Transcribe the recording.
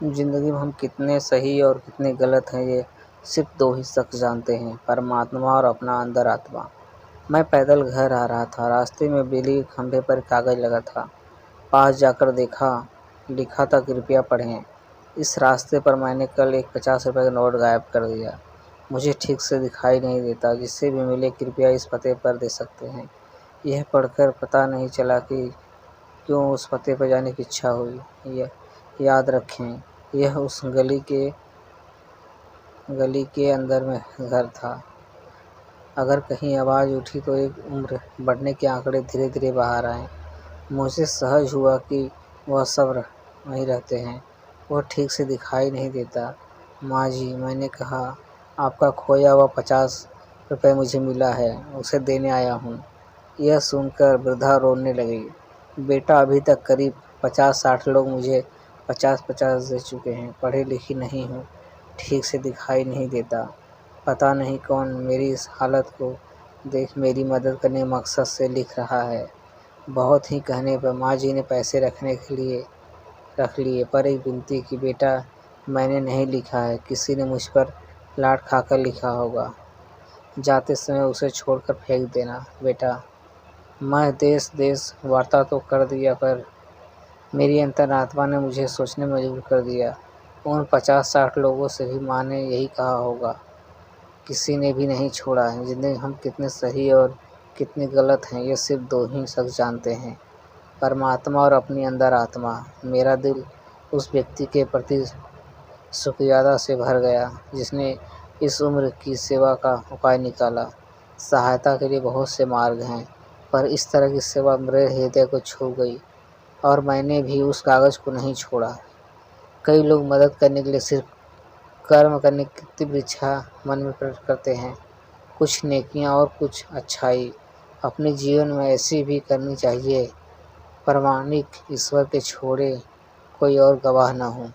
ज़िंदगी में हम कितने सही और कितने गलत हैं ये सिर्फ दो ही शख्स जानते हैं, परमात्मा और अपना अंदर आत्मा। मैं पैदल घर आ रहा था। रास्ते में बिजली के खंभे पर कागज़ लगा था। पास जाकर देखा, लिखा था कृपया पढ़ें। इस रास्ते पर मैंने कल एक 50 रुपये का नोट गायब कर दिया। मुझे ठीक से दिखाई नहीं देता। जिससे भी मिले कृपया इस पते पर दे सकते हैं। यह पढ़कर पता नहीं चला कि क्यों उस पते पर जाने की इच्छा हुई। यह याद रखें, यह उस गली के अंदर में घर था। अगर कहीं आवाज़ उठी तो एक उम्र बढ़ने के आंकड़े धीरे धीरे बाहर आए। मुझे सहज हुआ कि वह सब वहीं रहते हैं। वह ठीक से दिखाई नहीं देता। माँ जी, मैंने कहा, आपका खोया हुआ 50 रुपये मुझे मिला है, उसे देने आया हूँ। यह सुनकर वृद्धा रोने लगी। बेटा, अभी तक करीब 50-60 लोग मुझे 50-50 दे चुके हैं। पढ़ी लिखी नहीं हूँ, ठीक से दिखाई नहीं देता। पता नहीं कौन मेरी इस हालत को देख मेरी मदद करने के मकसद से लिख रहा है। बहुत ही कहने पर माँ जी ने पैसे रखने के लिए रख लिए, पर एक विनती की, बेटा मैंने नहीं लिखा है, किसी ने मुझ पर लात खाकर लिखा होगा। जाते समय उसे छोड़कर फेंक देना बेटा। मैं देश देश वार्ता तो कर दिया, पर मेरी अंतरात्मा ने मुझे सोचने में मजबूर कर दिया। उन 50-60 लोगों से भी माँ ने यही कहा होगा, किसी ने भी नहीं छोड़ा है। जिंदगी हम कितने सही और कितने गलत हैं ये सिर्फ दो ही शख्स जानते हैं, परमात्मा और अपनी अंदर आत्मा। मेरा दिल उस व्यक्ति के प्रति शुक्रियादा से भर गया जिसने इस उम्र की सेवा का उपाय निकाला। सहायता के लिए बहुत से मार्ग हैं, पर इस तरह की सेवा मेरे हृदय को छू गई और मैंने भी उस कागज़ को नहीं छोड़ा। कई लोग मदद करने के लिए सिर्फ कर्म करने की तीव्र इच्छा मन में प्रकट करते हैं, कुछ नेकियां और कुछ अच्छाई अपने जीवन में ऐसी भी करनी चाहिए, प्रामाणिक ईश्वर के छोड़े कोई और गवाह न हो।